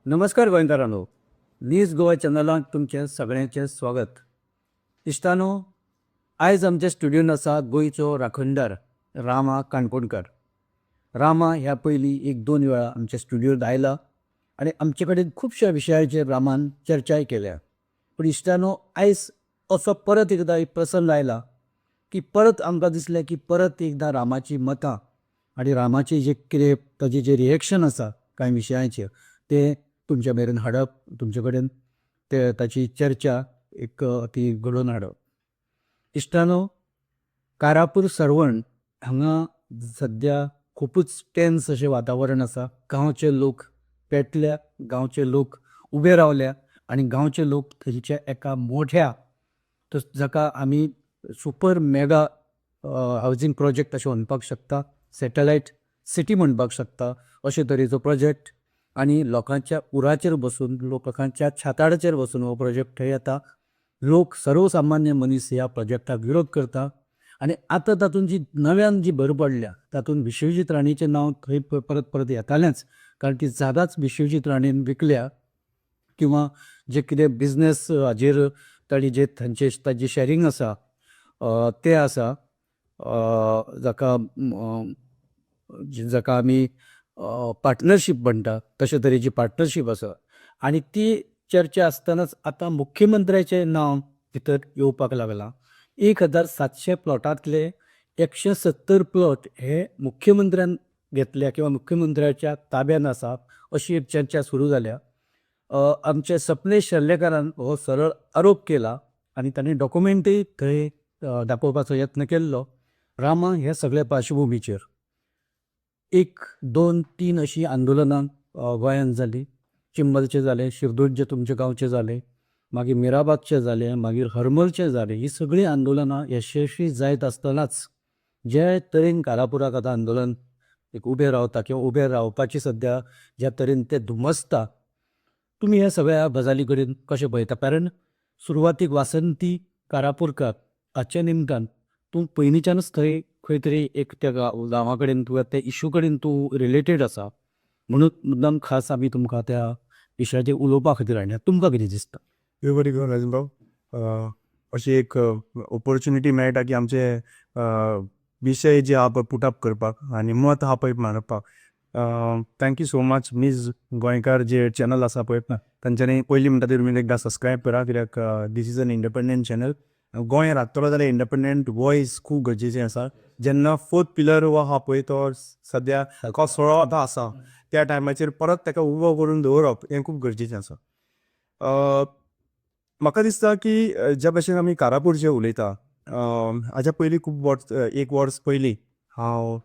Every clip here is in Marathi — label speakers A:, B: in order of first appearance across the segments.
A: नमस्कार गोंयकारांनो. न्यूज गोवा चॅनलांत तुमचें सगळ्यांचें स्वागत. इश्टानो, आयज आमच्या स्टुडियोन आसा गोंयचो राखणदार रामा काणकोणकार. रामा ह्या पयलीं एक दोन वेळा आमच्या स्टुडियोंत आयला आनी आमचे कडेन खुबश्या विशयाचेर रामान चर्चाय केल्या. पूण इश्टानो, आयज असो परत एकदां एक प्रसंग आयला की परत आमकां दिसलें की परत एकदां रामाची मतां आनी रामाचें जें कितें ताजें जें रिएक्शन आसा कांय विशयांचेर तें तुमचे मेरेन हाडप, तुमचे कडेन ताची चर्चा ती घडोवन हाडप. इश्टानो, कारापूर सरवण हांगा सद्या खुबूच टेन्स अशें वातावरण आसा. गांवचे लोक पेटल्या, गांवचे लोक उबे रावल्या आनी गांवचे लोक थंयच्या एका मोठ्या जाका आमी सुपर मेगा हावजींग प्रोजेक्ट अशें म्हणपाक शकता, सॅटलायट सिटी म्हणपाक शकता, अशे तरेचो प्रोजेक्ट. आनी लोकांच्या उराचेर बसून, लोकांच्या छाताडाचेर बसून हो प्रोजेक्ट थंय येता. लोक सर्वसामान्य मनीस ह्या प्रोजेक्टाक विरोध करता. आनी आतां तातूंत जी नव्यान जी भर पडल्या तातूंत विश्वजीत राणेचें नांव थंय परत परत येतालेंच, कारण ती जागाच विश्वजीत राणेन विकल्या किंवा जे कितें बिझनेस हाजेर ताणी जे ताजें शेअरिंग आसा तें आसा, जाका आमी पार्टनरशीप म्हणटा, तशे तरेची पार्टनरशीप आसा. आनी ती चर्चा आसतनाच आतां मुख्यमंत्र्याचें नांव भितर येवपाक लागलां. 1700 प्लॉटांतले 170 प्लॉट हे मुख्यमंत्र्यान घेतल्या किंवा मुख्यमंत्र्याच्या ताब्यान आसा, अशी एक चर्चा सुरू जाल्या. आमचे सपनेश शेर्लेकारान हो सरळ आरोप केला आनी ताणें डॉक्युमेंटूय थंय दाखोवपाचो यत्न केल्लो. रामा ह्या सगळ्या पार्श्वभुमीचेर 1, 2, 3 अशीं आंदोलनां गोंयांत जालीं. चिंबलचें जालें, शिरदूरचें तुमच्या गांवचें जालें, मागीर मिराबादचें जालें, मागीर हरमलचें जालें. हीं सगळीं आंदोलनां यशस्वी जायत आसतनाच जे तरेन कारापुराक आतां आंदोलन एक उबें रावता किंवा उबें रावपाची सद्या ज्या तरेन तें धुमसता, तुमी ह्या सगळ्या गजाली कडेन कशें पळयता? कारण सुरवातीक वासंती कारापुरकार हाचे निमतान तूं पयलींच्यानच थंय खंय तरी एक त्या गांवा कडेन किंवा त्या इशू कडेन तूं रिलेटेड आसा, म्हणून मुद्दाम खास आमी तुमकां त्या विशयाचेर उलोवपा खातीर हाडल्या. तुमकां कितें दिसता?
B: बरी गो राजनभाऊ, अशी एक ऑपॉर्च्युनिटी मेळटा की आमचे विशय जे आहा पळय पुटअप करपाक आनी मत आहा पळय मांडपाक. Thank you so much. मीज गोंयकार जे चॅनल आसा पळय तांच्यांनी पयलीं म्हणटा ते तुमी एकदां सबस्क्रायब करा, कित्याक this is an independent channel. Goem राखतलो जाल्यार इंडिपेंडंट वॉयस खूब गरजेचें आसा. जेन्ना 4th पिलर हो आहा पळय तो सद्या सोळो आतां आसा, त्या टायमाचेर परत ताका उबो करून दवरप हें खूब गरजेचें आसा. म्हाका दिसता की ज्या भशेन आमी कारापूरचें उलयता, हाच्या पयलीं खूब वर्स, एक वर्स पयलीं हांव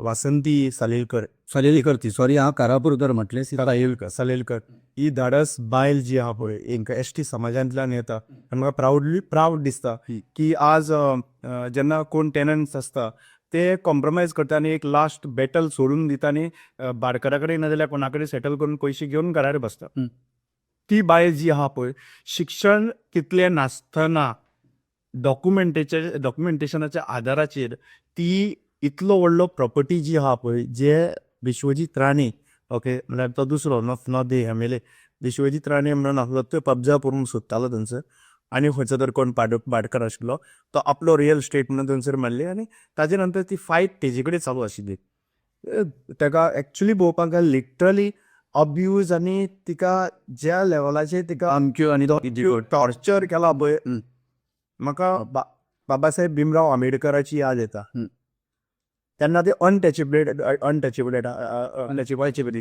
B: वासंती
A: सालेलीकर ती, सॉरी हांव कारापुरकार म्हटलें.
B: सालेलकर ही धाडस बायल जी आहा पळय, हांकां एसटी समाजांतल्यान येता आनी म्हाका प्रावड दिसता की आज जेन्ना कोण टेनंट्स आसता ते कॉम्प्रमायज करता आनी एक लास्ट बॅटल सोडून दिता आनी भाटकारा कडेन नाजाल्यार कोणा कडेन सेटल करून पयशे घेवन घरार बसता. ती बायल जी आहा पळय, शिक्षण कितलें नासतना डॉक्युमेंटेशनाच्या आदाराचेर ती इतलो व्हडलो प्रॉपर्टी जी आहा पळय, जे विश्वजीत राणे, ओके, म्हळ्यार तो दुसरो not the MLA. Vishwajit Rane म्हणून आसलो तो कब्जा करून सोदतालो थंयसर, आनी खंयचो तर कोण भाटकार आशिल्लो तो आपलो रियल स्टेट म्हणून थंयसर मारली आनी ताजे नंतर ती फायट तेजे कडेन चालू आशिल्ली. ताका एक्चुली पळोवपाक गेल्यार लिटरली अब्यूज आनी तिका ज्या लेवलाचेर तिका
A: आमच्यो आनी तो
B: टॉर्चर केला पळय, म्हाका बाबा साहेब भीमराव आंबेडकराची याद येता. तेन्ना ते अनटचेबल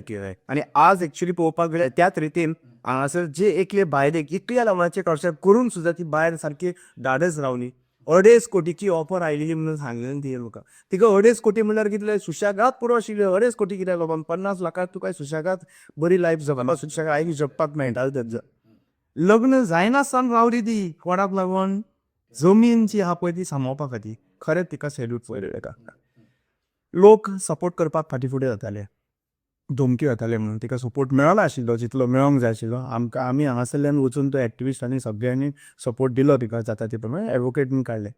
B: केले आनी आज एक्चुली पळोवपाक गेल्यार त्याच रितीन हांगासर जे एकले बायलेक इतल्या लेवलाचेर टॉर्चर करून सुद्दां ती बायल सारकी धाडस रावली. 2.5 कोटीची ऑफर आयिल्ली म्हणून सांगलें ती म्हाका. तिका 2.5 कोटी म्हणल्यार कितले, सुशेगाद पुरो आशिल्ले. 2.5 कोटी कित्याक बाबा, 50 लाखाक तुका सुशेगाद बरी लायफ जगपाक, सुशेगाद आयज जगपाक मेळटालें थंयसर. लग्न जायनासतना रावली ती कोणाक लागून? जमीन जी आहा पळय ती सांबाळपा खातीर. खरेंच तिका सॅल्यूट पळय ताका. लोक सपोर्ट करपाक फाटीं फुडें जाताले, धमक्यो येताले म्हणून. तिका सपोर्ट मेळना आशिल्लो जितलो मेळोंक जाय आशिल्लो. आमी हांगासरल्यान वचून तो एक्टिविस्टांनी सगळ्यांनी सपोर्ट दिलो तिका, जाता ते प्रमाणे एडवोकेट बीन काडले.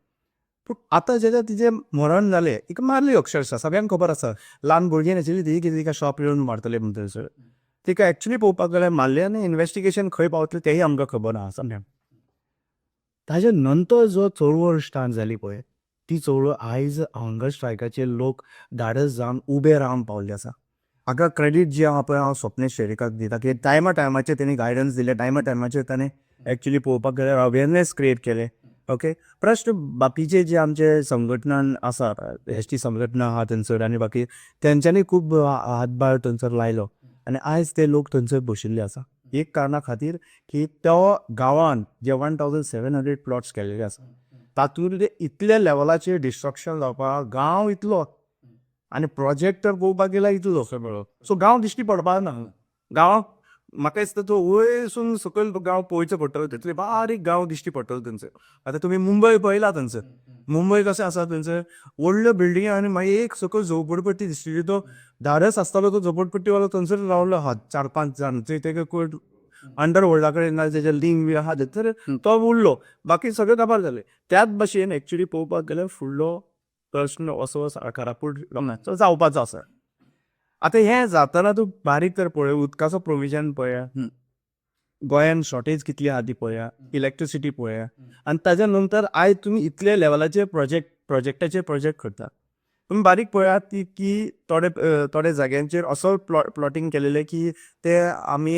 B: पूण आतां जेन्ना तिचें मरण जालें, तिका मारली अक्षरशा. सगळ्यांक खबर आसा ल्हान भुरगीं नाशिल्ली ती, की तिका शॉप येवन मारतले म्हणून थंयसर. तिका एक्चुली पळोवपाक गेल्यार माल्ल्यान इन्व्हेस्टिगेशन खंय पावतलें तेंय आमकां खबर आहा समजा. ताजे नंतर जो चळवळ स्टार्ट जाली पळय ती चळवळ आयज हंगर स्ट्रायकाचेर लोक धाडस जावन उबे रावन पावल्ले आसा. हाका क्रेडीट जी आहा पळय हांव स्वप्नेश शेरीकाक दिता की टायमाचेर तेणी गायडन्स दिले, टायमाचेर ताणें एक्चुली पळोवपाक गेल्यार अवेरनेस क्रिएट केले. ओके, प्रश्न बाकीचे जे आमचे संघटनान आसा, एस टी संघटना आहा थंयसर आनी बाकी तेंच्यांनी खूब हातभार थंयसर लायलो आनी आयज ते लोक थंयसर बशिल्ले आसा एक कारणा खातीर की तो गांवांत जे 1700 प्लॉट्स केल्ले आसा तातूंत इतल्या लेवलाचेर डिस्ट्रक्शन जावपाक गांव इतलो आनी प्रोजेक्ट तर पळोवपाक गेल्यार इतलो सगळो. सो गांव दिश्टी पडपाक ना. गांव म्हाका दिसता तो वयरसून सकयल गांव पळोवचो पडटलो, तितले बारीक गांव दिश्टी पडटलो थंयसर. आतां तुमी मुंबय पळयला थंयसर, मुंबय कशें आसा थंयसर व्हडल्यो बिल्डिंगी आनी मागीर एक सकयल झोपडपट्टी दिसतली. तो धाडस आसतालो तो झोपडपट्टीवालो थंयसर रावलो आहा 4-5 जाण. तेका कोण अंडरवर्ल्डा कडेन ना तेजे लिंक बी आहा तर तो उरलो, बाकी सगळे काबार जाले. त्याच भाशेन एक्चुली पळोवपाक गेल्यार फुडलो प्रश्न असो घरापूड जावपाचो आसा. आतां हें जातना तूं बारीक तर पळय उदकाचो प्रोविजन पळया, गोंयान शॉर्टेज कितली आहा ती पळया, इलेक्ट्रिसिटी पळया आनी ताज्या नंतर आयज तुमी इतले लेवलाचे प्रोजेक्ट करता. तुमी बारीक पळयात की थोडे जाग्यांचेर असो प्लॉटिंग केलेले की ते आमी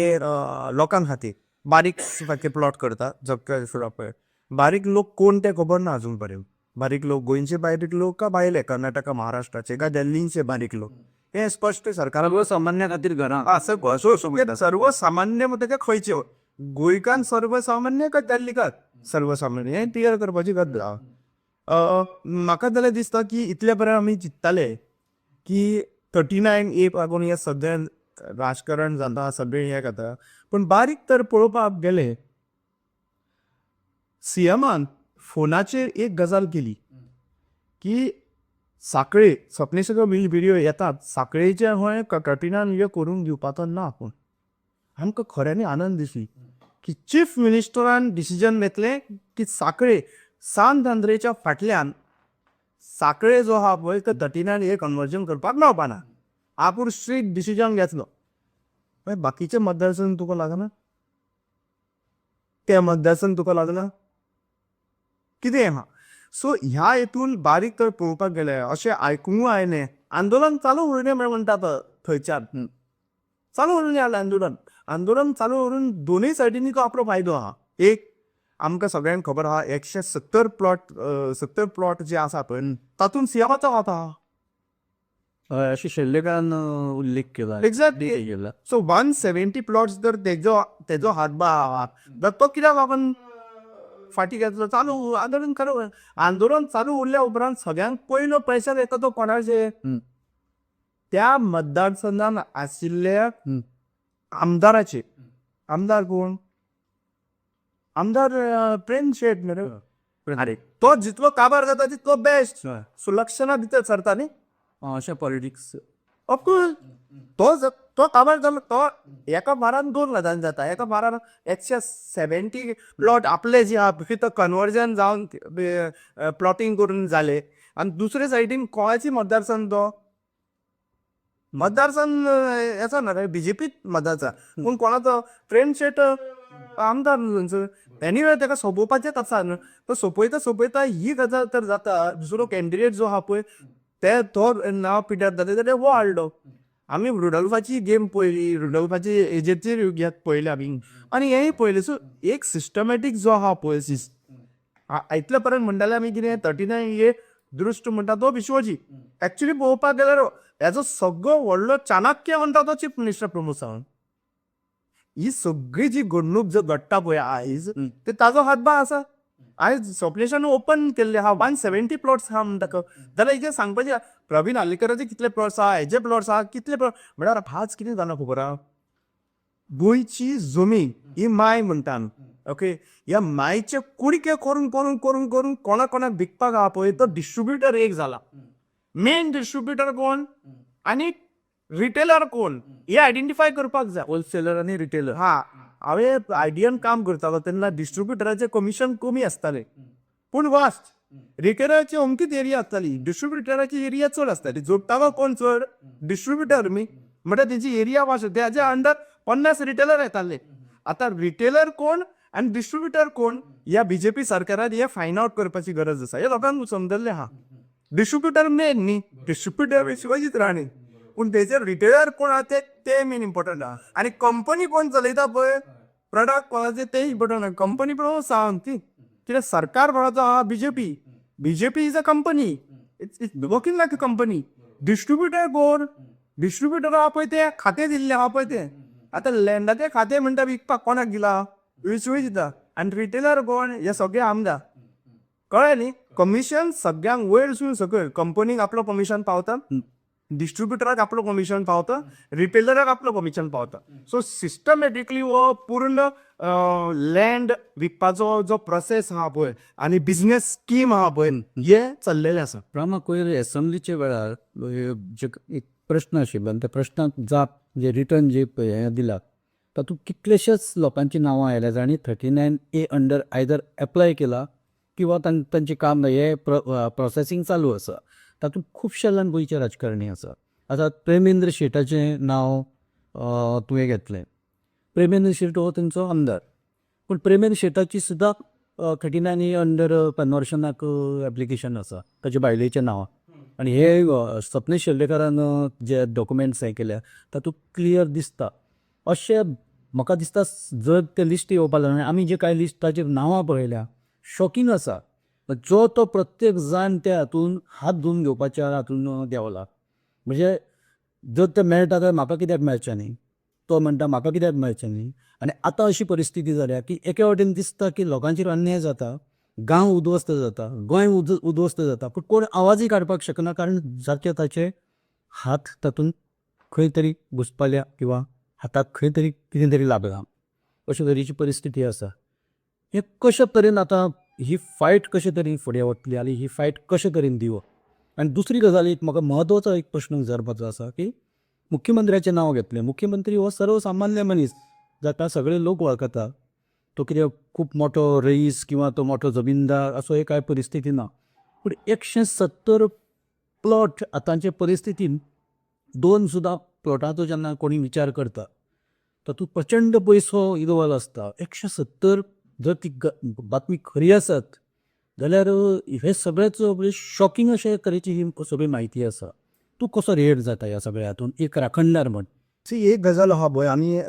B: लोकां खातीर बारीक प्लॉट करता. जगता पळय बारीक लोक कोण ते खबर ना अजून पर्यंत. बारीक लोक गोंयचे बारीक लोक का भायले कर्नाटका महाराष्ट्राचे का दिल्लीचे बारीक लोक हे स्पश्ट सरकारान
A: सर्वसामान्या खातीर घरां
B: सर्वसामान्य म्हणजे खंयचे गोंयकार सर्वसामान्य का दिल्लीकार सर्वसामान्य हें क्लियर करपाची गरज आहा. म्हाका जाल्यार दिसता की इतल्या पर्यंत आमी चिंतताले की 39A लागून हे सगळें राजकारण जाता, सगळें हें जाता, पूण बारीक तर पळोवपाक गेले सीएमान फोनाचेर एक गजाल केली की साखळे सपनेचो व्हिडिओ येतात साखळेचे हय कटिनान हे करून दिवपाचो ना आपूण. आमकां खऱ्यांनी आनंद दिसली की चीफ मिनिस्टरान डिसिजन घेतलें की साखळे सांत आंद्रेच्या फाटल्यान साखळे जो आहा पळय तो 39A कन्वर्जन करपाक मेळपाना. आपूण स्ट्रीट डिसिजन घेतलो. मागीर बाकीचे मतदारसंघ तुका लागना, ते मतदारसंघ तुका लागना कितें आहा. सो ह्या हेतून बारीक तर पळोवपाक गेले अशें आयकूंक आयलें आंदोलन चालू उरलें म्हणटा थंयच्यान चालू उरलें आंदोलन चालू उरून दोनूय सायडींनी तो आपलो फायदो आहा. एक आमकां सगळ्यांक खबर आहा 170 प्लॉट जे आसा पळय तातूंत सीएमाचो हात आहा.
A: अशी शेल्लेकान उल्लेख केला.
B: एक्झॅक्टली. सो 170 प्लॉट्स जर तेजो हातभार आहा तर तो कित्याक लागून फाटी घेतलो. चालू आंदोलन चालू उरल्या उपरांत सगळ्यांत पयलो प्रेशर येता तो कोणाचेर त्या मतदारसंघान आशिल्ल्या आमदाराचेर. आमदार कोण? आमदार प्रेम शेट न्हय. तो जितलो काबार जाता तितलो बेस्ट. सुलक्षणा भितर सरता न्ही
A: अशें पॉलिटिक्स.
B: ऑफकोर्स तो काबार जालो तो एका बारान 2 लाखान जाता. एका बारान 170 प्लॉट आपले जे आहा तो कन्वर्जन जावन प्लॉटिंग करून जाले आनी दुसरे सायडीन कोणाची मतदारसंघ तो मतदारसंघ याचा ना रे बीजेपी मतदारसंघ पूण कोणाचो प्रेम शेट आमदार थंयसर. एनिवे ताका सोंपोवपाचेंच आसा न्हू. तो सोंपयता ही गजाल तर जाता दुसरो कॅन्डिडेट जो आहा पळय तो नांव पिड्यार जाता जाल्यार हो हाडलो. आमी रुडल्फाची गेम पळयली, रुडल्फाची हेजेचेर पळयली आमी आनी हेंय पळयलें. सो एक सिस्टमॅटीक जो आहा पळय इतले पर्यंत म्हणटाले आमी कितें 39A दृश्ट म्हणटा तो विश्वजीत. एक्चुली पळोवपाक गेल्यार हेजो सगळो व्हडलो चाणक्य म्हणटा तो चीफ मिनिस्टर प्रमोद सावंत. ही सगळी जी घडणूक जो घडटा पळय आयज ते ताजो हातभार आसा. आयज स्वप्नेशान ओपन केल्ले आहा 170 प्लॉट्स आहा म्हणटा जाल्यार हेजे सांगपाचें प्रवीण आल्लेकराचे कितले प्लॉट्स आहा, हेजे प्लॉट्स आहा, कितले प्लॉट म्हळ्यार आज कितें जालां खबर आहा. गोंयची जमीन ही माय म्हणटा. ओके, ह्या मायचे कुडके करून करून करून करून कोणाक विकपाक आहा पळय तो डिस्ट्रिब्युटर एक जाला. मेन डिस्ट्रिब्युटर कोण आनी रिटेलर कोण हे आयडेंटिफाय करपाक जाय.
A: होलसेलर आनी रिटेलर.
B: हांवें आयडियन काम करतालो तेन्ना डिस्ट्रिब्युटराचें कमिशन कमी आसतालें पूण वास्ट. रिटेलराची अमकीच एरिया आसताली, डिस्ट्रिब्युटराची एरिया चड आसताली. जोडटालो कोण चड डिस्ट्रिब्युटर न्ही म्हणल्यार तेजी एरिया वास्ट. तेज्या अंडर 50 रिटेलर येताले. आता रिटेलर कोण आणि डिस्ट्रीब्युटर कोण या बीजेपी सरकारान हे फायंड आउट करपाची गरज आसा. हे लोकांक समजल्ले हा. डिस्ट्रीब्युटर मेन न्ही, डिस्ट्रीब्युटर शिवाजीत राणे, पूण तेचेर रिटेलर कोण आहा ते मेन इम्पॉर्टंट आहा. आणि कंपनी कोण चलयता पळय, प्रोडक्ट कोणाचे ते इम्पॉर्टंट आहा. कंपनी पण सांग ती कित्याक सरकार कोणाचो आहा, BJP is a company, it's working like a company. Distributor कोण, डिस्ट्रीब्युटर आहा पळय ते खाते दिल्ले आहा पळय ते. आता लँडाचे खाते म्हणटा विकपाक कोणाक दिला, विसवय दिता. आणि रिटेलर कोण, हे सगळे आमदार. कळ्ळें न्ही. कमिशन सगळ्यांक वयरसून सकयल कंपनीक आपलो कमिशन पावता, डिस्ट्रीब्युटराक आपलो कमिशन पावता, रिटेलराक आपलो कमिशन पावता. सो सिस्टमॅटिकली हो पूर्ण लँड विकपाचो जो प्रोसेस आहा पळय आणि बिझनेस स्कीम आहा पळय हे चल्लेले आसा.
A: रामा कोयर एसेंब्लीच्या वेळार जे एक प्रश्न आशिल्लो आनी त्या प्रश्नाक जाप जे रिटर्न जे हें दिला तातूंत कितलेशेच लोकांची नांवां आयल्यात आनी 39A अंडर आयदर एप्लाय केला किंवा तांचें काम हे प्रोसेसींग चालू आसा. तातूंत खुबशे जाण गोंयचे राजकारणी आसा. आतां प्रेमेंद्र शेटाचें नांव तुवें घेतलें. प्रेमेंद्र शेट हो तेंचो आमदार, पूण प्रेमेंद्र शेटाची सुद्दां 39A अंडर कन्वर्शनाक एप्लिकेशन आसा ताचे बायलेचें नांव. आनी हे सपनेश शेल्डेकरान जे डॉक्युमेंट्स हें केल्या तातूंत क्लियर दिसता. अशें म्हाका दिसता जर ते लिस्ट येवपा लागलें, आमी जे कांय लिस्टाचेर नांवां पळयल्या शॉकिंग आसा. जो तो प्रत्येक जाण त्या हातून हात धुवन घेवपाच्या हातून देंवला. म्हणजे जर ते मेळटा तर म्हाका कित्याक मेळचें न्ही, तो म्हणटा म्हाका कित्याक मेळचें न्ही. आनी आतां अशी परिस्थिती जाल्या की एके वटेन दिसता की लोकांचेर अन्याय जाता, गांव उद्ध्वस्त जाता, गोंय उद्ध्वस्त जाता, पूण कोण आवाजूय काडपाक शकना, कारण जाचे ताचे हात तातूंत खंय तरी घुसपाल्या किंवा हाताक खंय तरी कितें तरी लागलां. अशे तरेची परिस्थिती आसा. हे कशे तरेन आतां ही फायट कशे तरेन फुडें वतली आनी ही फायट कशे तरेन दिवप. आनी दुसरी गजाल एक म्हाका म्हत्वाचो एक प्रश्न विचारपाचो आसा की मुख्यमंत्र्याचें नांव घेतलें. मुख्यमंत्री हो सर्वसामान्य मनीस जाका सगळे लोक वळखता. तो कितें खूब मोठो रईस किंवा तो मोठो जमीनदार असो हे कांय परिस्थिती ना. पूण 170 प्लॉट आतांचे परिस्थितीन 2 सुद्दां प्लॉटाचो जेन्ना कोणी विचार करता तातूंत प्रचंड पयसो इनवॉल्व आसता. 170 जर ती बातमी खरी आसत जाल्यार हे सगळेच शॉकिंग अशे तरेची ही सगळी म्हायती आसा. तूं कसो रिएक्ट जाता ह्या सगळ्या हातून एक राखणदार म्हण.
B: सी एक गजाल आहा पळय, आमी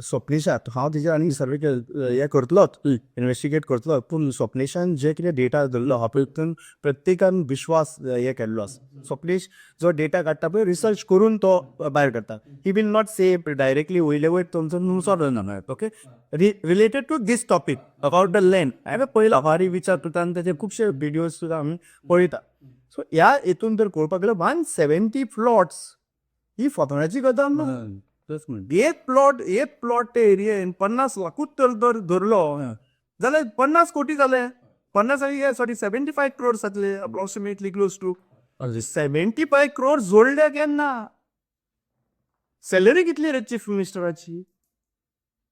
B: स्वप्नेशात हांव तेजेर आनी सर्वे हें करतलोच, इन्वेस्टिगेट करतलो. पूण स्वप्नेशान जे कितें डेटा धरलो आहा पळय तितून प्रत्येकान विश्वास हे केल्लो आसा. स्वप्नेश जो डेटा काडटा पळय रिसर्च करून तो भायर काडटा. He will not say directly वयले वयर तुमचो नुसो जाणार. Okay, related to this topic about the land हांवें पयलो हारी विचार करता आनी तेजे खुबशे व्हिडियोज सुद्दां आमी पळयता. सो ह्या हितून जर पळोवपाक गेल्यार 170 प्लॉट्स ही फतोणाची गजाल ना. एक प्लॉट ते एरियेन 50 लाखूच तर धरलो जाल्यार 50 कोटी जाले. 75 crores जातले अप्रॉक्सिमेटली क्लोज टू 75 crores जोडले केन्ना. सॅलरी कितली रे चीफ मिनिस्टराची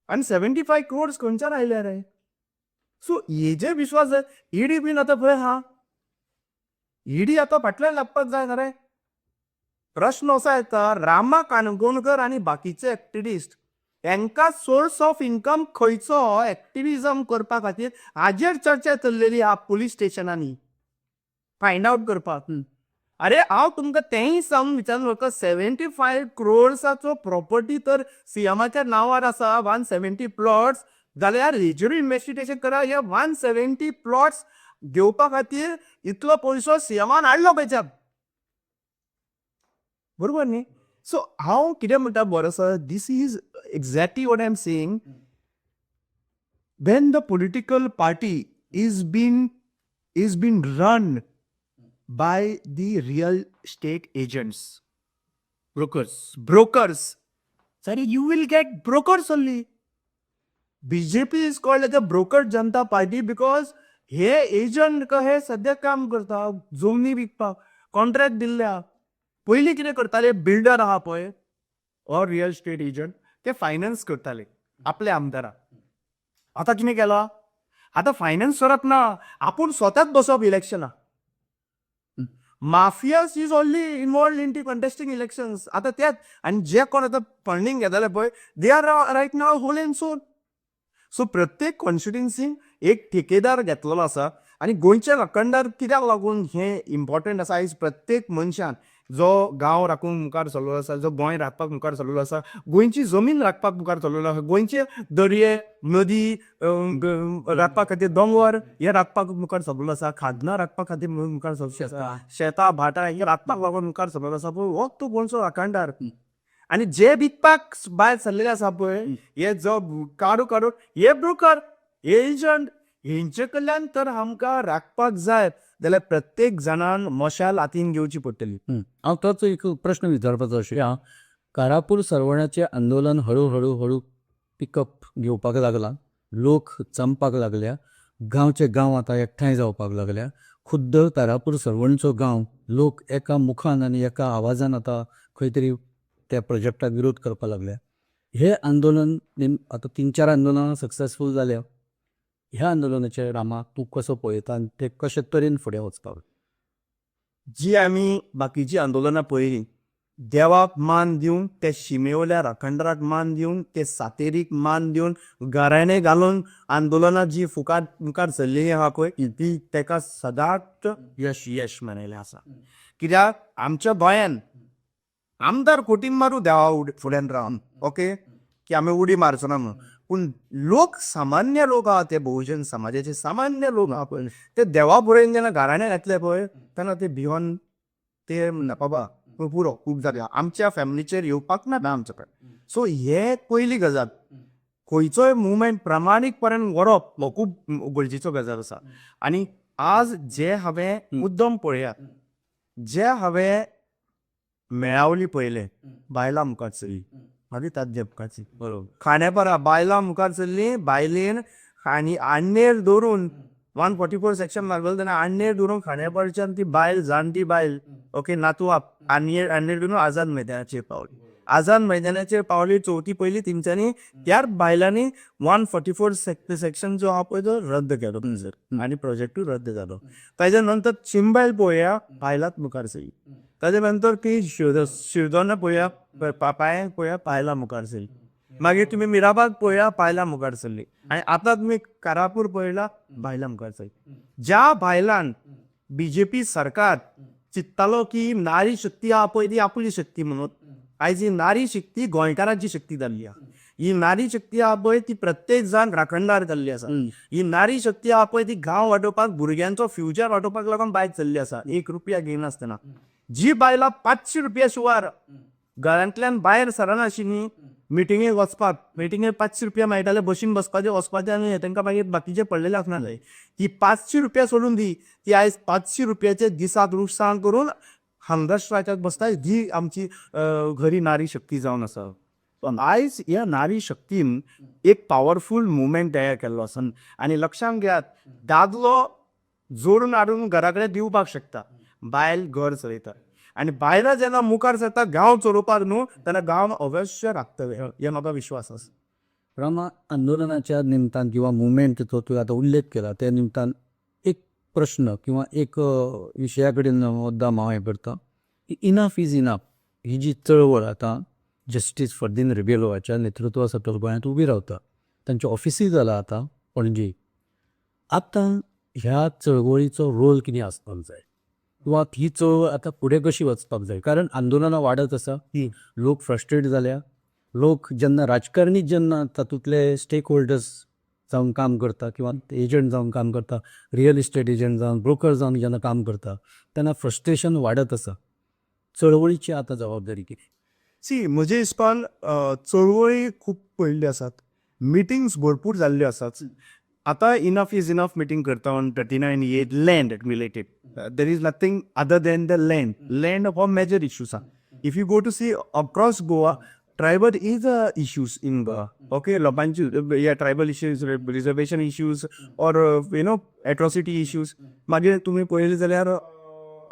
B: आनी 75 crores खंयच्यान आयले रे. सो हेजे विश्वास ईडी बीन आतां पळय हा, ईडी आतां फाटल्यान लागपाक जाय ना रे. प्रश्न असो येता, रामा काणकोणकर आणि बाकीचे एक्टिविस्ट हांकां सोर्स ऑफ इन्कम खंयचो एक्टिविजम करपा खातीर हाजेर चर्चा चल्लेली आहा पुलीस स्टेशनांनी फायंड आउट करपाक. अरे हांव तुमकां तेंय सांगून विचारून म्हाका 75 crores प्रॉपर्टी तर सीएमाच्या नांवार आसा, 170 प्लॉट्स, जाल्यार हेजेर इन्व्हेस्टिगेशन करा. हे 170 प्लॉट्स घेवपा खातीर इतलो पयसो सीएमान हाडलो खंयच्यान, बरोबर न्ही. सो हांव कितें म्हणटा बरो आसा, this is exactly what I am saying. When the political party is been run by the real estate agents, brokers, sorry, you will get brokers only. BJP is called as a broker Janata party because हे एजंट हे सध्या काम करता जमनी विकपाक, कॉन्ट्रॅक्ट दिल्ल्या. पयलीं कितें करताले, बिल्डर आहा पळय ऑर रियल स्टेट एजंट ते फायनान्स करताले आपल्या आमदाराक. आतां कितें केलां, आतां फायनान्स करप ना, आपूण स्वताच बसप इलेक्शनाक. Mafias is only involved in the contesting elections. आता त्यात आणि जे कोण आता फंडिंग घेताले पळय they are right now whole and sole. So प्रत्येक कॉन्स्टिट्युन्सीन एक ठेकेदार घेतलेलो आसा आनी गोंयच्या लोकांडार कित्याक लागून हे इम्पॉर्टंट आसा. आयज प्रत्येक मनशान जो गांव राखूंक मुखार सरलेलो आसा, जो गोंय राखपाक मुखार सरलेलो आसा, गोंयची जमीन राखपाक मुखार सरलेलो आसा, गोंयचे दर्ये नदी राखपा खातीर दोंगर हे राखपाक मुखार सरलेलो आसा, खाजनां राखपा खातीर मुखार सरलेलो आसा, शेतां भाटां हे राखपाक लागून मुखार सरलेलो आसा पळय हो तो गोंयचो राखणदार. आनी जे विकपाक भायर सरलेले आसा पळय हे जो काडू हे ब्रोकर हे एजंट हेंचे कडल्यान तर आमकां राखपाक जाय जाल्यार प्रत्येक जाणान मशाल हातीन घेवची पडटली.
A: हांव तोच एक प्रश्न विचारपाचो आशिल्लो. कारापूर सरवण्याचें आंदोलन हळू पिकअप घेवपाक लागलां. लोक चमपाक लागल्या. गांवचे गांव आतां एकठांय जावपाक लागल्या. खुद्द कारापूर सरवणचो गांव लोक एका मुखान आनी एका आवाजान आतां खंय तरी त्या प्रोजेक्टाक विरोध करपाक लागल्या. हे आंदोलन आतां 3-4 आंदोलनां सक्सेसफूल जाल्या. ह्या आंदोलनाचे रामा तूं कसो पळयता आनी ते कशे तरेन फुडें वचपाक?
B: जी आमी बाकीची आंदोलनां पळयलीं देवाक मान दिवन ते शिमेवल्या राखणदाराक मान दिवन ते सातेरीक मान दिवन घराणे घालून आंदोलनां जी मुखार सरलेली आहा पळय ती तेका सदांच यश मेळयलें आसा. कित्याक आमच्या गोंयान आमदार खोटीन मारूं देवा फुड्यान रावन ओके की आमी उडी मारचो ना म्हणून, पूण लोक सामान्य लोक आहा ते बहुजन समाजाचे सामान्य लोक आहा पळय ते देवा फुड्यान जेन्ना घराणे घातले पळय तेन्ना ते भिवून ते म्हणना बाबा पुरो खूब जालें आमच्या फॅमिलीचेर येवपाक ना आमचे कडेन. सो हे पयली गजाल. खंयचोय मुवमेंट प्रामाणीकपणान व्हरप हो खूब गरजेचो गजाल आसा. आनी आज जे हांवें मुद्दम पळयात जे हांवें मेळावली पळयले बायलां मुखार सरली मागीर ताज्या मुखार बरोबर खांडेपारा बायलां मुखार सरली. बायलेन आनी आडणेर दवरून 144 सेक्शन लागलें तेन्ना आडणेर दवरून खांडेपारच्यान ती बायल जाणटी बायल ओके नातवाक आडणेर दवरून आझाद मैदानाचेर पावली. आझाद मैदानाचेर पावली चवथी पयली तेंच्यांनी त्याच बायलांनी 144 सेक्शन जो आहा पळय तो रद्द केलो थंयसर आनी प्रोजेक्टूय रद्द जालो. ताज्या नंतर चिंबायल पळया बायलांच मुखार सरली. ताज्या नंतर ती शिरदोना पळया पांयांक पळया बायलां मुखार सरली. मागीर तुमी मिराबाग पळया बायलां मुखार सरली. आनी आतां तुमी कारापूर पळयला बायलां मुखार सरली. ज्या बायलान बीजेपी सरकार चिंत्तालो की नारी शक्ती आहा पळय ती आपली शक्ती म्हणून आयज ही नारी शक्ती गोंयकारांची शक्ती जाल्ली आहा. ही नारी शक्ती आहा पळय ती प्रत्येक जाण राखणदार जाल्ली आसा. ही नारी शक्ती आहा पळय ती गांव वाडोवपाक भुरग्यांचो फ्युचर वाडोवपाक लागून भायर सरली आसा 1 रुपया घेयनासतना. जी बायलां 500 रुपया शिवार घरांतल्यान भायर सरनाशिल्लीं मिटिंगेक वचपाक मिटिंगेक 500 रुपया मेळटाले बशीन वचपाचें आनी तांकां मागीर बाकीचे पडलेले आसनाले. ती 500 रुपया सोडून दी ती आयज 500 रुपयाचे दिसाक लुकसाण करून हमराष्ट्राच्याक बसता. ही आमची खरी नारी शक्ती जावन आसा. आयज ह्या नारी शक्तीन एक पॉवरफूल मुवमेंट तयार केल्लो आसा. आनी लक्षांत घेयात दादलो जोडून हाडून घरा कडेन दिवपाक शकता बायल घर चलयता आनी बायलां जेन्ना मुखार सरता गांव चलोवपाक न्हू तेन्ना गांव अवश्य राखतले हे म्हाका विश्वास आसा.
A: रामा आंदोलनाच्या निमतान किंवा मुवमेंटचो तुवें आतां उल्लेख केला त्या निमतान एक प्रश्न किंवा एक विशया कडेन मुद्दाम हांव हें करता की इनफ इज इनफ ही जी चळवळ आतां जस्टीस फर्दीन रिबेलोवाच्या नेतृत्वा सकयल गोंयांत उबी रावता. तांचें ऑफिसूय जालां आतां पणजे. आतां ह्या चळवळीचो रोल कितें आसपाक जाय किंवा ही चळवळ आतां फुडें कशी वचपाक जाय? कारण आंदोलनां वाडत आसा. लोक फ्रस्ट्रेट जाल्या. लोक जेन्ना राजकारणी जेन्ना तातूंतले स्टेक होल्डर्स जावन काम करता किंवा एजंट जावन काम करता, रियल इस्टेट एजंट जावन ब्रोकर जावन जेन्ना काम करता तेन्ना फ्रस्ट्रेशन वाडत आसा. चळवळीची आतां जबाबदारी कितें?
B: म्हजे हिसपान चळवळी खूब पडल्यो आसात. मिटिंग्स भरपूर जाल्ल्यो आसात. आतां इनफ इज इनफ मिटींग करता on 39A land related. There is nothing other than the land हो मेजर इश्यूज आहा. If you go to see across Goa tribal is issues in Goa okay लोकांची tribal issues reservation issues or atrocity issues. मागीर तुमी पळयलें जाल्यार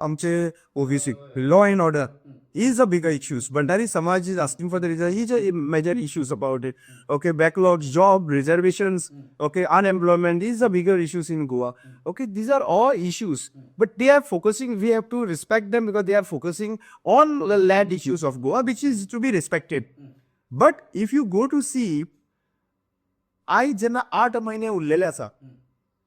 B: आमचे OBC law and order is a bigger issues. Bandari Samaj is asking for the reason. These are major issues about it. Okay, backlogs, job, reservations, okay, unemployment. These are bigger issues in Goa. Okay, these are all issues. But they are focusing, we have to respect them because they are focusing on the land issues of Goa, which is to be respected. But if you go to see, आई जेन्ना 8 महिने उरलेले आसा,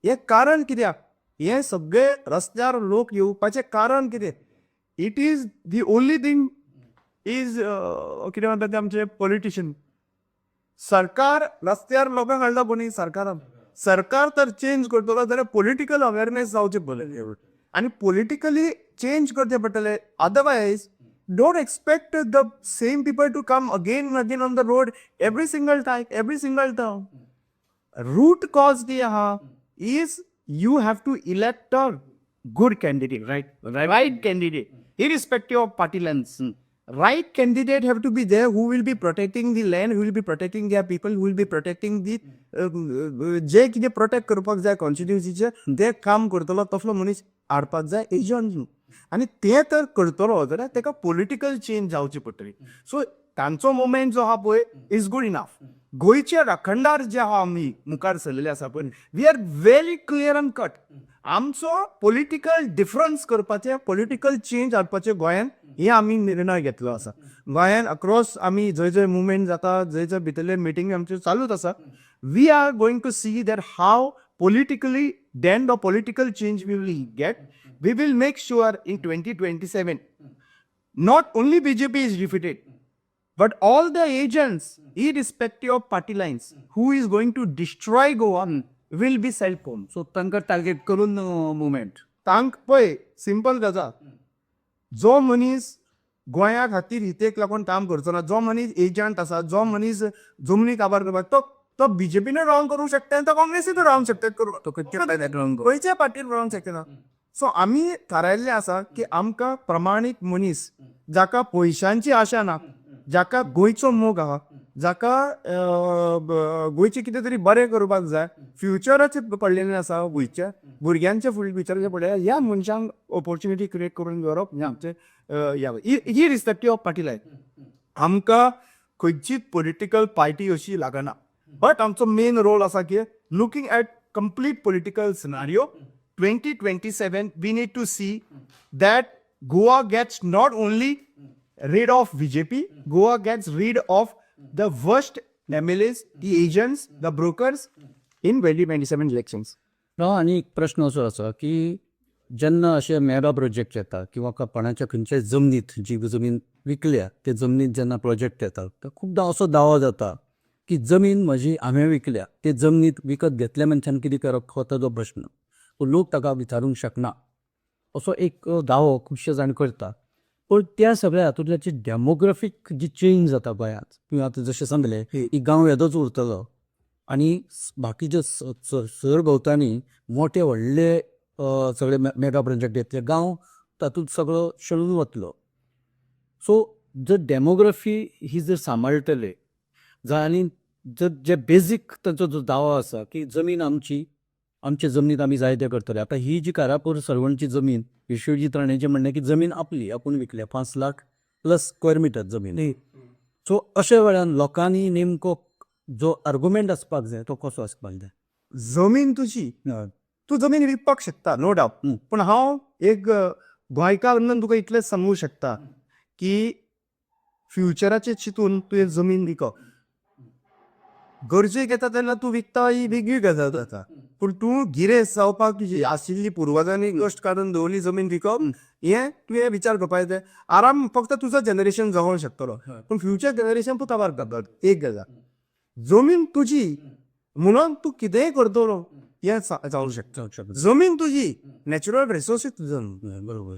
B: हे कारण कित्याक? हे सगळे रस्त्यार लोक येवपाचें कारण कितें? It is the only thing is कितें म्हणटा ते आमचे पॉलिटिशियन. सरकार रस्त्यार लोकांक हाडला कोणी? सरकार तर चेंज करतलो जाल्यार पॉलिटिकल अवेअरनेस जावचे पडटले आनी पॉलिटिकली चेंज करचे पडटले. Otherwise don't expect the same people to come again and again on the road every single time, every single term. Root cause the is you have to elect a good candidate, right candidate, irrespective of party lines. Right candidate have to be there who will be protecting the land, who will be protecting their people, who will be protecting the जे कितें प्रोटेक्ट करपाक जाय कॉन्स्टिट्युन्सीचे ते काम करतलो तसलो मनीस हाडपाक जाय एजंट. आनी ते तर करतलो जाल्यार ताका पॉलिटिकल चेंज जावची पडटली. सो तांचो मुवमेंट जो आहा पळय इज गुड इनफ. गोंयचे राखणदार जे आहा आमी मुखार सरलेले आसा पळय, we are very clear and cut. आमचो पॉलिटिकल डिफरन्स करपाचे, पॉलिटिकल चेंज हाडपाचे गोंयान हे आमी निर्णय घेतलो आसा. गोंयान अक्रॉस आमी जंय जंय मुवमेंट जाता, जंय जंय भितरले मिटींग आमचे चालूच आसा. We are going to see that how politically, then the political change we will get. We will make sure in 2027, not only BJP is defeated, but all the agents, irrespective of party lines, who is going to destroy Goa will be self-owned.
A: So तांकां टार्गेट करून मुवमेंट.
B: तांक पळय सिंपल गजाल, जो मनीस गोंया खातीर हितेक लागून काम करचो ना, जो मनीस एजंट आसा, जो मनीस जमनी काबार करपाक, तो बीजेपीने रॉंग करू शकता, तो काँग्रेसीन रॉंग शकता करू, खंयच्या पार्टीन रॉंग शकता ना. सो आमी थारायल्लें आसा की आमकां प्रमाणीत मनीस जाका पयशांची आशा ना, जाका गोंयचो मोग आहा, जाका गोंयचें कितें तरी बरें करपाक जाय, फ्युचराचे पडलेलें आसा, गोंयच्या भुरग्यांचे फ्युचराचे पडलेले, ह्या मनशांक ऑपॉर्च्युनिटी क्रिएट करून दवरप हें आमचें इरिस्पेक्टीव ऑफ पार्टी लायन. आमकां खंयचीच पॉलिटिकल पार्टी अशी लागना. बट आमचो मेन रोल आसा की looking at complete political scenario 2027 we need to see that Goa gets not only rid of BJP, Goa gets rid of the worst MLAs, the agents, the brokers in 2027 elections.
A: आनी एक प्रश्न असो आसा की जेन्ना अशे मेगा प्रोजेक्ट येता किंवा कोणाच्या खंयच्याय जमनीत जी जमीन विकल्या ते जमनीत जेन्ना प्रोजेक्ट येता तर खुबदां असो दावो जाता की जमीन म्हजी हांवें विकल्या, ते जमनीत विकत घेतल्या मनशान कितें करप हो ताजो प्रश्न. तो लोक ताका विचारूंक शकना असो एक दावो खुबशे जाण करता. पण त्या सगळ्या हातूंतल्याची डेमोग्राफीक जी चेंज जाता गोंयांत, तुवें आतां जशें सांगलें की गांव येदोच उरतलो आनी बाकीचे सरभोंवताणी मोठे व्हडले सगळे मेगा प्रोजेक्ट येतले, गांव तातूंत सगळो शळून वतलो. सो जर डेमोग्राफी ही जर सांबाळटले आनी जर जे बेजीक तांचो जो दावो आसा की जमीन आमचे जमनीत आमी जाय ते करतले. आतां ही जी कारापूर सरवणची जमीन, विश्वजीत राणेचें म्हणणें की जमीन आपली आपूण विकल्या 5 लाख प्लस स्क्वेअर मिटर जमीन. सो अशा वेळार लोकांनी नेमको जो आर्ग्युमेंट आसपाक जाय तो कसो आसपाक जाय?
B: जमीन तुजी, तूं जमीन विकपाक शकता, नो डावट. पूण हांव एक गोंयकार म्हणून तुका इतलेंच सांगूंक शकता की फ्युचराचें चिंतून तुवें जमीन विकप. गरजेक येता तेन्ना तूं विकता ही वेगळी गजाल जाता. पूण तूं गिरेस्त जावपाक तुजी आशिल्ली पुर्वजांनी कश्ट काडून दवरली जमीन विकप, हें तुवें विचार करपाक जाय. आराम फक्त तुजो जनरेशन जगोंक शकतलो, पूण फ्युचर जनरेशन तूं काबार करता. एक गजाल, जमीन तुजी म्हणून तूं कितेंय करतलो हें जावंक शकता. जमीन तुजी, नॅचरल रिसोर्सीस तुजो.
A: बरोबर.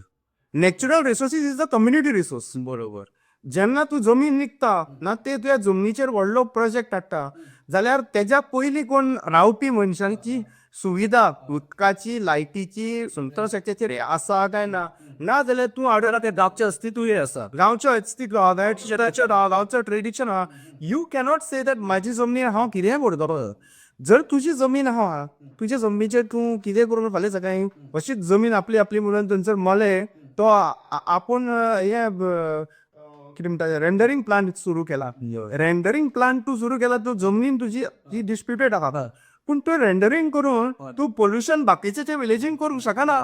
B: Natural resources is the community resource.
A: बरोबर.
B: जेन्ना तूं जमीन विकता ना, ते तुज्या जमनीचेर व्हडलो प्रोजेक्ट हाडटा जाल्यार तेज्या पयलीं कोण रावपी मनशांची सुविधा उदकाची, लायटीची, संतोशाचेर आसा काय ना, ना जाल्यार तूं हाडून ते गांवचें अस्तित्वूय आसा, गांवचें अस्तित्व गांवचें ट्रेडिशन आहा. यू कॅनॉट से दॅट म्हाजी जमनी हांव कितेंय करतलो. जर तुजी जमीन आहा तुझ्या जमनीचेर तूं कितें करून फाल्यां सकाळीं अशीच जमीन आपली आपली म्हणून थंयसर मले तो आपूण हे कितें म्हणटा रेंडरिंग प्लांट सुरू केला. रेंडरिंग प्लांट तूं सुरू केला तूं जमनीन तुजी जी डिस्प्युटेड आहा पूण तूं रेंडरिंग करून तूं पोल्युशन बाकीचे विलेजीन करूंक शकना.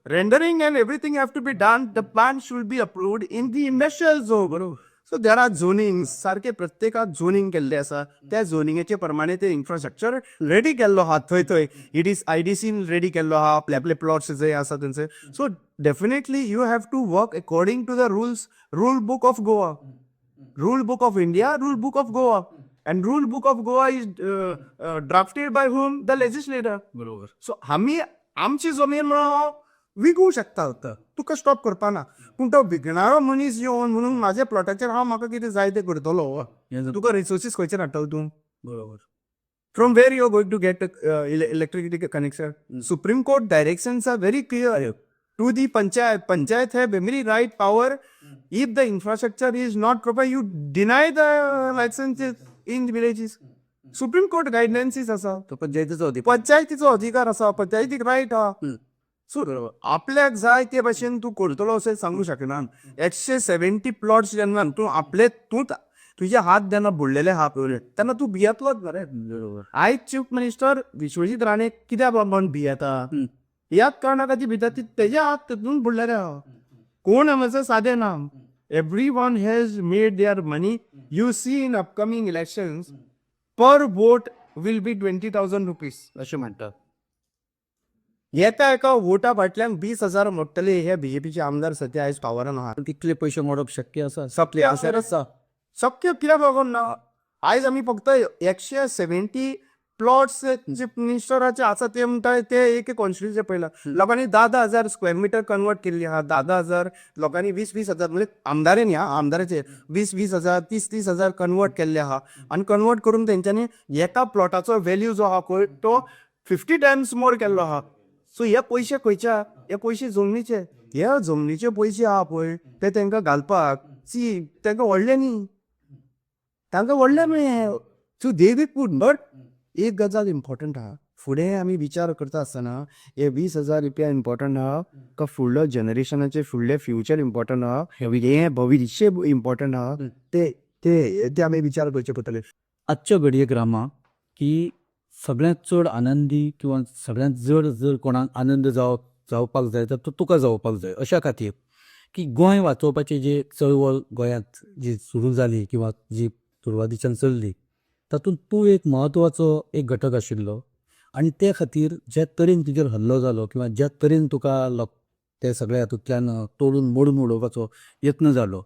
B: Rendering and everything have to be done. The plant should be approved in the industrial zone. So there are zoning सारखे प्रत्येकाक झोनिंग केल्ले आसा. त्या झोनिंगेचे प्रमाणे ते इन्फ्रास्ट्रक्चर रेडी केल्लो आहा थंय थंय इट इज IDCन रेडी केल्लो आहा. आपले आपले प्लॉट्स जे आसा थंयचे. So definitely you have to work according to the rule book of Goa, rule book of India, rule book of Goa. And rule book of Goa is drafted by whom? The legislator.
A: बरोबर.
B: सो आम्ही आमची जमीन म्हणून विकू शकता तुका स्टॉप करपा ना. पूण तो विकणारो मनीस येवन म्हणून माझ्या प्लॉटाचेर हांव म्हाका कितें जाय तें करतलो. तुका रिसोर्सीस खंयच्यान हाडटलो तूं?
A: बरोबर.
B: From where you are going to get electricity connection? Supreme Court directions are very clear to the panchayat have every right power. If the infrastructure is not proper, you deny the licenses in villages. Supreme Court guidelines आसा.
A: तो पंचायतीचो अधिकार.
B: पंचायतीचो अधिकार आसा. पंचायतीक रायट आहा. सो आपल्याक जाय ते भाशेन तूं करतलो अशें सांगू शकना. 170 प्लॉट्स जेन्ना तूं तुझे हात जेन्ना बुडलेले आहा पळय तेन्ना तूं भियेतलोच मरे.
A: बरोबर.
B: आयज चीफ मिनिस्टर विश्वजीत राणे कित्याक लागून भियेता? याच कारणाक ती भितर तेजे हात तितून बुडलेले आहा. कोण हांगासर सादे ना. Every one has made their money. You see in upcoming elections per vote will be 20,000 rupees
A: अशें म्हणटा.
B: येता एका वोटा फाटल्यान 20,000 मोडटले. हे BJPचे आमदार सध्या आयज पावरान आहा.
A: तितले पयशे मोडप शक्य आसा?
B: सप्ले आसा. शक्य कित्याक लागून ना? आयज आमी फक्त 170 प्लॉट्स जे मिनिस्टराचे आसा ते म्हणटा ते एक कॉन्स्टिट्युन्सी पळयला. लोकांनी 10,000 स्क्वेअर मिटर कन्वर्ट केल्ली आहा. 10,000 लोकांनी 20,000 म्हणजे आमदारांनी आमदाराचे 20,000 30,000 कन्वर्ट केल्ले आहा. आनी कन्वर्ट करून तेंच्यांनी एका प्लॉटाचो व्हॅल्यू जो आहा पळय तो 50 टायम्स मोर केल्लो आहा. सो हे पयशे खंयच्या? हे पयशे जमनीचे. हे जमनीचे पयशे आहा पळय ते तांकां घालपाक तांकां व्हडले न्ही. तांकां व्हडले मेळ्ळे. So they B put. But एक गजाल इम्पॉर्टंट आहा. फुडें आमी विचार करता आसतना हे 20,000 रुपया इम्पॉर्टंट आहा का फुडलो जनरेशनाचे फुडले फ्युचर इम्पॉर्टंट आहा? हे भविष्य इम्पॉर्टंट आहा? ते ते ते आमी विचार करचे पडटले.
A: आजच्या घडयेक रामा की सगळ्यांत चड आनंदी किंवा सगळ्यांत जर कोणाक आनंद जावपाक जाय तर तो तुका जावपाक जाय. अशा खातीर की गोंय वाचोवपाची जी चळवळ गोंयांत जी सुरू जाली किंवा जी सुरवातीच्यान चल्ली तातूंत तूं एक म्हत्वाचो एक घटक आशिल्लो. आनी ते खातीर ज्या तरेन तुजेर हल्लो जालो किंवा ज्या तरेन तुका ते सगळ्या हातूंतल्यान तोडून मोडून उडोवपाचो यत्न जालो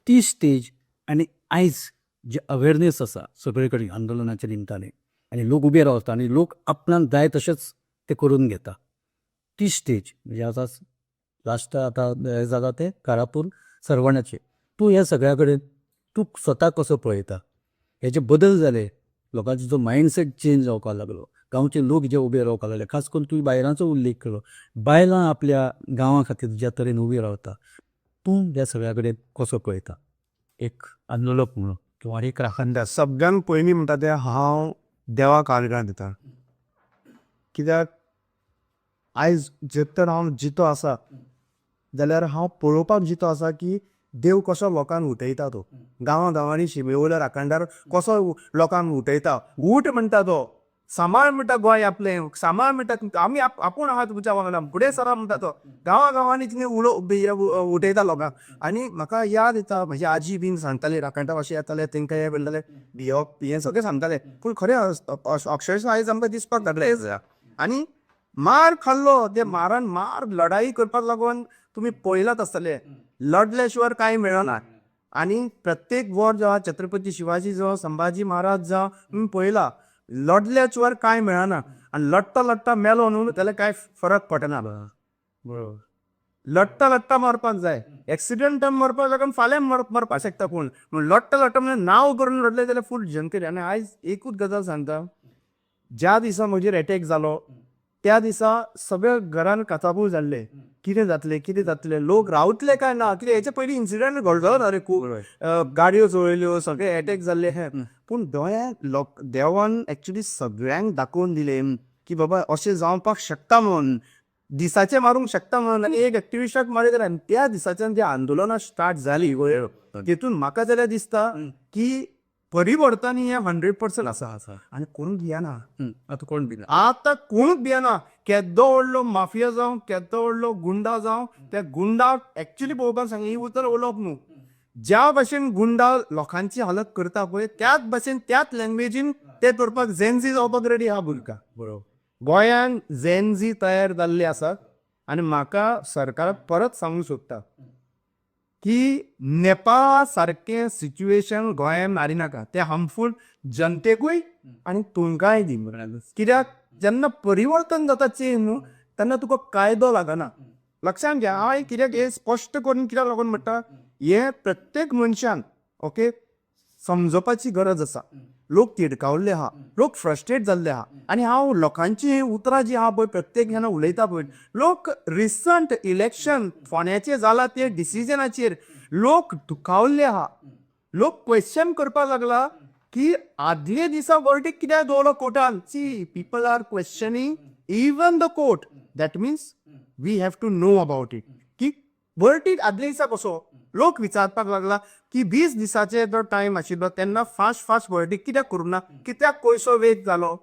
A: ती स्टेज आनी आयज जे अवेरनेस आसा सगळे कडेन आंदोलनाच्या निमताने आनी लोक उबे रावता आनी लोक आपणाक जाय तशेंच ते करून घेता ती स्टेज म्हणजे आतां लास्ट आतां हे जाता ते कारापूर सरवणाचे. तूं ह्या सगळ्या कडेन तूं स्वता कसो पळयता? हेचे बदल जाले. लोकांचो जो मायंडसेट चेंज जावपाक लागलो. गांवचे लोक जे उबे रावपाक लागले. खास करून तुवें बायलांचो उल्लेख केलो. बायलां आपल्या गांवा खातीर ज्या तरेन उबी रावता तूं ह्या सगळ्या कडेन कसो पळयता एक आंदोलक म्हणून किंवा एक राखणदार?
B: सगळ्यांत पयलीं म्हणटा तें हांव देवाक आर्गां दिता. कित्याक आयज जर तर हांव जितो आसा जाल्यार हांव पळोवपाक जितो आसा की देव कसो लोकांक उठयता. तो गांवांनी शिमेवयलो राखणदार कसो लोकांक उठयता. ऊठ म्हणटा तो. सांबाळ म्हणटा गोंय आपलें. सांबाळ म्हणटा आमी आपूण आहा तुमच्या वांगडा फुडें सरा म्हणटा तो. गांवांनी तिणें उठयता लोकांक. आनी म्हाका याद येता म्हजी आजी बीन सांगताली राखणदार अशें येताले तेंकां हें म्हणटाले भियोप हें सगळें सांगताले. पूण खरें अक्षरशः आयज आमकां दिसपाक लागलें. आनी मार खाल्लो. ते मारान मार लढाई करपाक लागून तुमी पळयलात आसतले लढल्या शिवाय कांय मेळना. आनी प्रत्येक वॉर जावं छत्रपती शिवाजी जावं संभाजी महाराज जावं तुमी पळयला लढल्या शिवाय कांय मेळना. आनी लढता लढता मेलो न्हू जाल्यार कांय फरक पडना.
A: बरोबर.
B: लढता लढता मरपाक जाय. एक्सिडेंटान मरपाक लागून फाल्यां मरपाक शकता. पूण लढता लढता म्हणजे नांव करून लढले जाल्यार फूल जंकेर. आनी आयज एकूच गजाल सांगता. ज्या दिसा म्हजेर एटॅक जालो त्या दिसा सगळे घरान काचाबूल जाल्ले कितें जातले लोक रावतले काय ना कितें हेचे पयलीं इन्सिडंट घडलो ना रे खूब गाडयो चोळिल्ल्यो सगळे अटॅक जाल्ले हे पूण गोंयांत देवान एक्चुली सगळ्यांक दाखोवन दिले की बाबा अशें जावपाक शकता म्हणून दिसाचे मारूंक शकता म्हणून आनी एक एक्टिविस्टाक मारित आनी त्या दिसाच्यान जी आंदोलनां स्टार्ट जाली तितून म्हाका जाल्यार दिसता की परिवर्तन ही 100% आसा आनी कोण भियाना
A: आता कोण भिना
B: आतां कोणूच भियाना केदो व्हडलो माफिया जावं केदो व्हडलो गुंडा जावं त्या गुंडाक एक्चुली पळोवपाक सांग ही उतर उलोवप न्हू ज्या भाशेन गुंडा लोकांची हालत करता पळय त्याच भाशेन त्याच लँग्वेजीन ते करपाक झेनझी जावपाक रेडी आहा भुरकां
A: बरोबर
B: गोंयान झेनझी तयार जाल्ले आसात आनी म्हाका सरकाराक परत सांगूंक सोदता की नेपाळा सारकें सिच्युएशन गोंयान मारिनाका तें हार्मफूल जनतेकूय आनी तुमकांय दी कित्याक जेन्ना परिवर्तन जाता चेंज न्हू तेन्ना तुका कायदो लागना लक्षांत घ्या हांव कित्याक हे स्पश्ट करून कित्याक लागून म्हणटा हे प्रत्येक मनशान ओके समजोवपाची गरज आसा लोक तिडकावल्ले आहा लोक फ्रस्ट्रेट जाल्ले आहा आनी हांव लोकांची उतरां जी आहा पळय प्रत्येक जाणा उलयता पळय लोक रिसंट इलेक्शन फोण्याचें जाला ते डिसिजनाचेर लोक दुखावल्ले आहा लोक क्वेश्चन करपाक लागला की आदले दिसा वर्डीक कित्याक दवरलो कोर्टान see people are questioning even the court that means we have to know about it की वर्डीक आदले दिसा कसो लोक विचारपाक लागला की 20 दिसाचे जो टायम आशिल्लो तेन्ना फास्ट वर्डीक कित्याक करूना कित्याक कोयसो वेस्ट जालो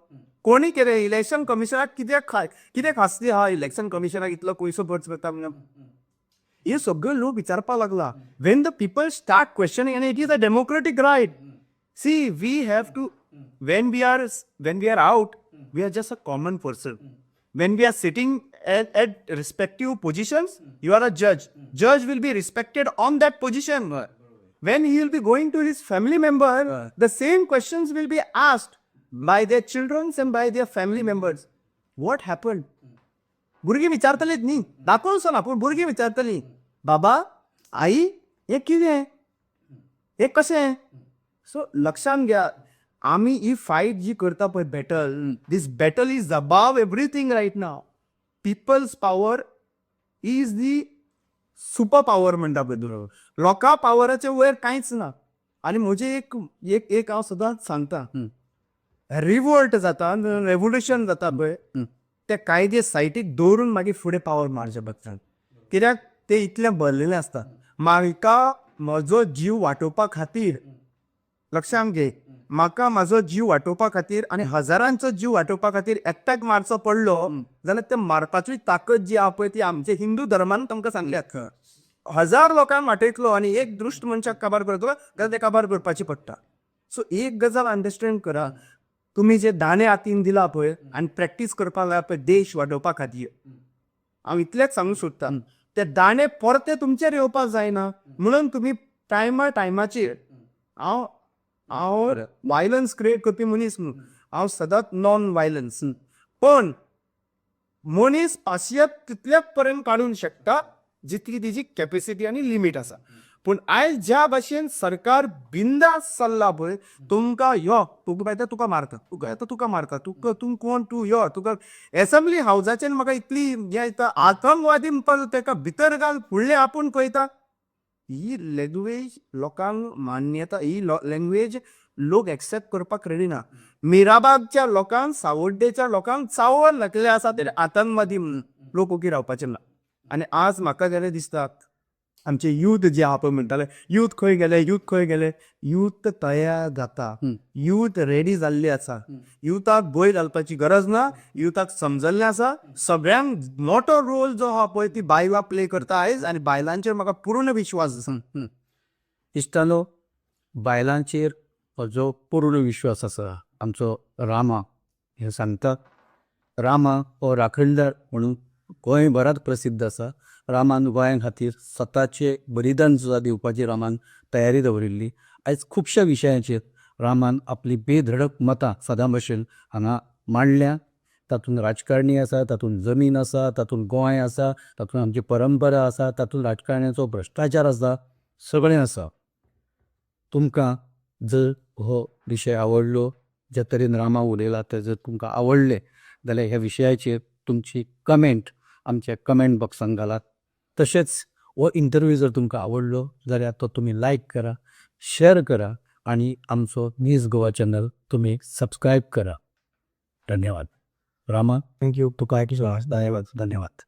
B: कोणी केलें इलेक्शन कमिशनाक कित्याक खास्ती आहा इलेक्शन कमिशनाक इतलो कोयसो खर्च करता म्हणून हे सगळे लोक विचारपाक लागला when the people start questioning and it is a democratic right see we have to when we are out we are just a common person when we are sitting at respective positions you are a judge will be respected on that position when he will be going to his family member the same questions will be asked by their children and by their family members what happened भुरगीं विचारतलीच न्ही दाखोवचो ना पूण भुरगीं विचारतलीं बाबा आई हे कितें हे कशें सो लक्षांत घ्या आमी ही फायट जी करता पळय battle this battle is above everything right now people's power is the super power म्हणटा पळय लोकां पावराचे वयर कांयच ना आनी म्हजें एक हांव सदांच सांगता रिवोल्ट जाता रेवोल्युशन जाता पळय ते कायदे सायटीक दवरून मागीर फुडें पावर मारचे पडटा कित्याक ते इतले भरलेले आसता म्हाका म्हजो जीव वाटोवपा खातीर लक्षांत घे म्हाका म्हाजो जीव वाटोवपा खातीर आनी हजारांचो जीव वाटोवपा खातीर एकट्याक मारचो पडलो जाल्यार ते मारपाची ताकद जी आहा पळय ती आमच्या हिंदू धर्मान तुमकां सांगल्यात 1000 लोकांक वाटयतलो आनी एक दुश्ट मनशाक काबार करतलो जाल्यार ते काबार करपाची पडटा सो एक गजाल अंडरस्टँड करा तुमी जे दाणे हातीन दिला पळय आनी प्रॅक्टीस करपाक लागला पळय देश वाडोवपा खातीर हांव इतलेंच सांगूंक सोदता ते दाणे परते तुमचेर येवपाक जायना म्हणून तुमी टायमाचेर हांव वायलन्स क्रिएट करपी मनीस न्हू हांव सदांच नॉन वायलन्स पण मनीस पासियत तितल्याच पर्यंत काडूंक शकता जितली तिची कॅपेसिटी आनी लिमीट आसा पूण आयज ज्या भाशेन सरकार बिंदास चल्ला पळय तुमकां यो तुका मारता तूं कोण तूं यो तुका एसेंब्ली हावजाचेर म्हाका इतली हें येता आतंकवादी म्हणपाक ताका भितर घाल फुडलें आपूण पळयता ही लँग्वेज लोकांक मान्यता ही लँग्वेज लोक एक्सेप्ट करपाक रेडी ना मिराबागच्या लोकांक सावड्डेच्या लोकांक चावोन घातलेले आसा ते आतंकवादी लोक ओगी रावपाचे ना आनी आज म्हाका जाल्यार दिसता आमचे यूथ जे आहा पळय म्हणटाले यूथ खंय गेले यूथ तयार जाता यूथ रेडी जाल्ले आसा युथाक भंय घालपाची गरज ना युथाक समजल्लें आसा सगळ्यांक मोठो रोल जो आहा पळय ती बायलां प्ले करता आयज आनी बायलांचेर म्हाका पूर्ण विश्वास आसा
A: इश्टानो बायलांचेर जो पूर्ण विश्वास आसा आमचो रामा हे सांगता रामा हो राखणदार म्हणून गोंयभरांत प्रसिद्ध आसा रामान गोंया खातीर स्वताचें बलिदान सुद्दां दिवपाची रामान तयारी दवरिल्ली आयज खुबश्या विशयांचेर रामान आपली बेधडक मतां सदां भशेन हांगा मांडल्या तातूंत राजकारणी आसा तातूंत जमीन आसा तातूंत गोंय आसा तातूंत आमची परंपरा आसा तातूंत राजकारण्याचो भ्रश्टाचार आसा सगळें आसा तुमकां जर हो विशय आवडलो ज्या तरेन रामा उलयला ते जर तुमकां आवडले जाल्यार ह्या विशयाचेर तुमची कमेंट आमच्या कमेंट बॉक्सान घालात. तशेंच हो इंटरव्यू जर तुमकां आवडलो जाल्यार तो तुमी लायक करा, शेअर करा आणि आमचो न्यूज गोवा चॅनल तुम्ही सबस्क्राईब करा. धन्यवाद. रामा,
B: थँक्यू.
A: तुका धन्यवाद.